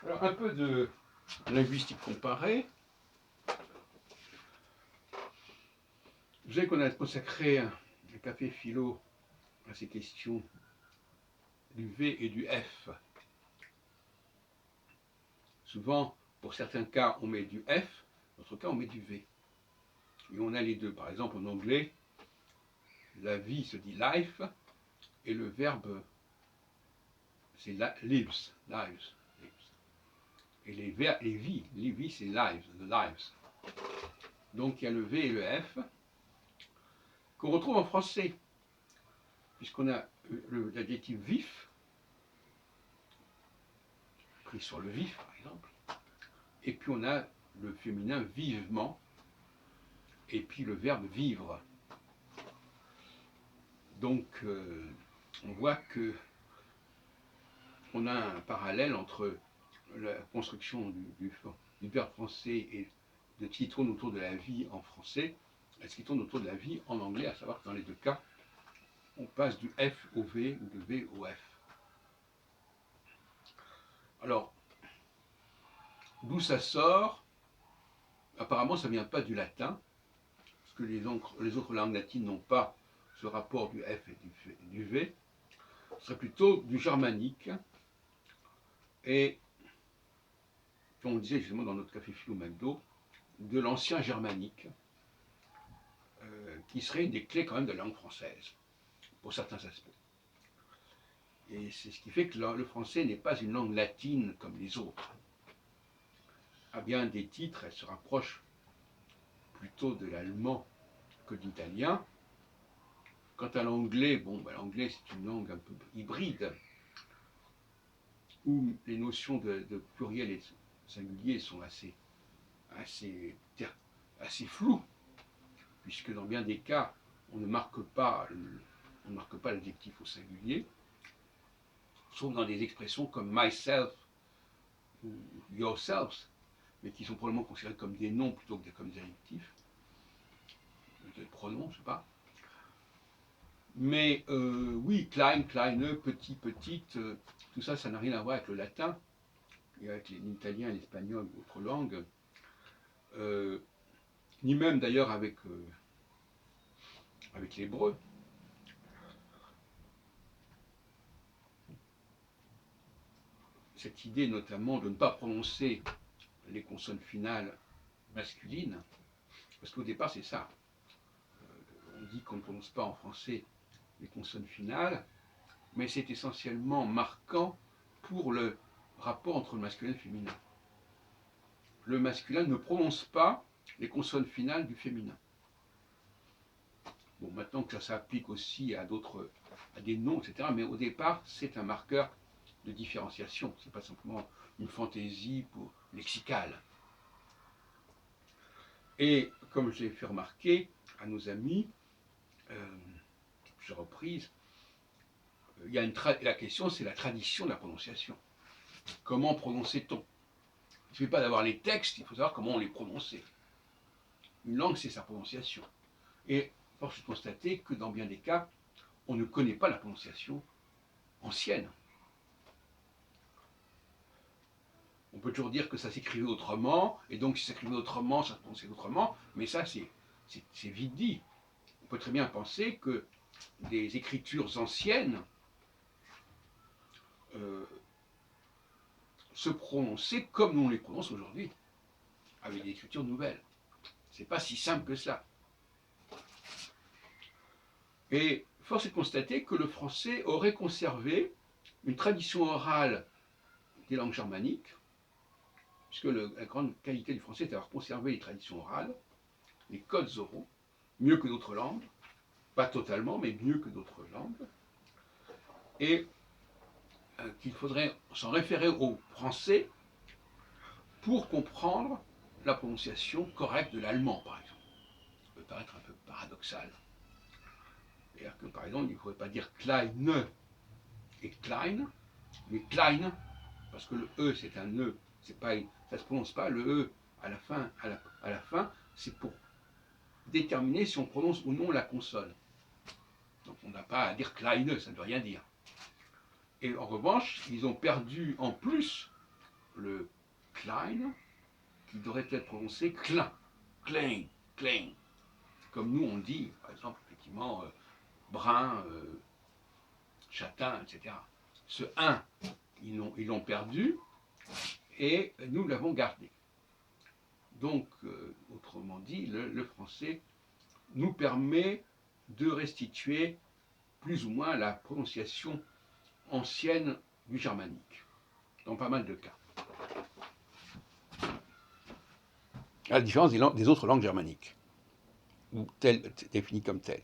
Alors, un peu de linguistique comparée. Vous savez qu'on a consacré un café philo à ces questions du V et du F. Souvent, pour certains cas, on met du F, dans d'autres cas, on met du V. Et on a les deux. Par exemple, en anglais, la vie se dit life, et le verbe, c'est lives. Et les vies, c'est lives, the lives. Donc il y a le V et le F, qu'on retrouve en français, puisqu'on a l'adjectif vif, pris sur le vif par exemple, et puis on a le féminin vivement, et puis le verbe vivre. Donc on voit que on a un parallèle entre la construction du verbe français et de ce qui tourne autour de la vie en français et ce qui tourne autour de la vie en anglais, à savoir que dans les deux cas, on passe du F au V ou du V au F. Alors, d'où ça sort? Apparemment, ça ne vient pas du latin, parce que les autres langues latines n'ont pas ce rapport du F et du V. Ce serait plutôt du germanique. Et, comme on disait justement dans notre café philo McDo, de l'ancien germanique, qui serait une des clés quand même de la langue française, pour certains aspects. Et c'est ce qui fait que le français n'est pas une langue latine comme les autres. À bien des titres, elle se rapproche plutôt de l'allemand que de l'italien. Quant à l'anglais, bon, l'anglais c'est une langue un peu hybride, où les notions de pluriel et singulier sont assez floues, puisque dans bien des cas, on ne marque pas l'adjectif au singulier, sauf dans des expressions comme myself ou yourselves, mais qui sont probablement considérés comme des noms plutôt que comme des adjectifs, des pronoms, je ne sais pas. Mais oui, klein, kleine, petit, petite, tout ça, ça n'a rien à voir avec le latin, et avec l'italien, l'espagnol ou autres langues, ni même d'ailleurs avec l'hébreu. Cette idée notamment de ne pas prononcer les consonnes finales masculines, parce qu'au départ c'est ça. On dit qu'on ne prononce pas en français les consonnes finales, mais c'est essentiellement marquant pour le rapport entre le masculin et le féminin. Le masculin ne prononce pas les consonnes finales du féminin. Bon, maintenant que ça s'applique aussi à des noms, etc., mais au départ, c'est un marqueur de différenciation. Ce n'est pas simplement une fantaisie lexicale. Et comme je l'ai fait remarquer à nos amis, plusieurs reprises, la question, c'est la tradition de la prononciation. Comment prononçait-on? Il ne suffit pas d'avoir les textes, il faut savoir comment on les prononçait. Une langue, c'est sa prononciation. Et force est de constater que dans bien des cas, on ne connaît pas la prononciation ancienne. On peut toujours dire que ça s'écrivait autrement, et donc si ça s'écrivait autrement, ça se prononçait autrement, mais ça, c'est vite dit. On peut très bien penser que des écritures anciennes se prononçaient comme on les prononce aujourd'hui, avec des écritures nouvelles. C'est pas si simple que ça. Et force est de constater que le français aurait conservé une tradition orale des langues germaniques, puisque la grande qualité du français est d'avoir conservé les traditions orales, les codes oraux, mieux que d'autres langues, pas totalement, mais mieux que d'autres langues, et qu'il faudrait s'en référer au français pour comprendre la prononciation correcte de l'allemand, par exemple. Ça peut paraître un peu paradoxal. C'est-à-dire que, par exemple, il ne faudrait pas dire kleine et klein, mais klein, parce que le E, c'est un E, ça ne se prononce pas, le E à la fin, c'est pour déterminer si on prononce ou non la consonne. Donc on n'a pas à dire kleine, ça ne veut rien dire. Et en revanche, ils ont perdu en plus le klein qui devrait être prononcé klein, klein, klein. Comme nous on dit, par exemple, effectivement, brun, châtain, etc. Ce 1, ils l'ont perdu et nous l'avons gardé. Donc, autrement dit, le français nous permet de restituer plus ou moins la prononciation ancienne du germanique, dans pas mal de cas. À la différence des autres langues germaniques, ou définies comme telles.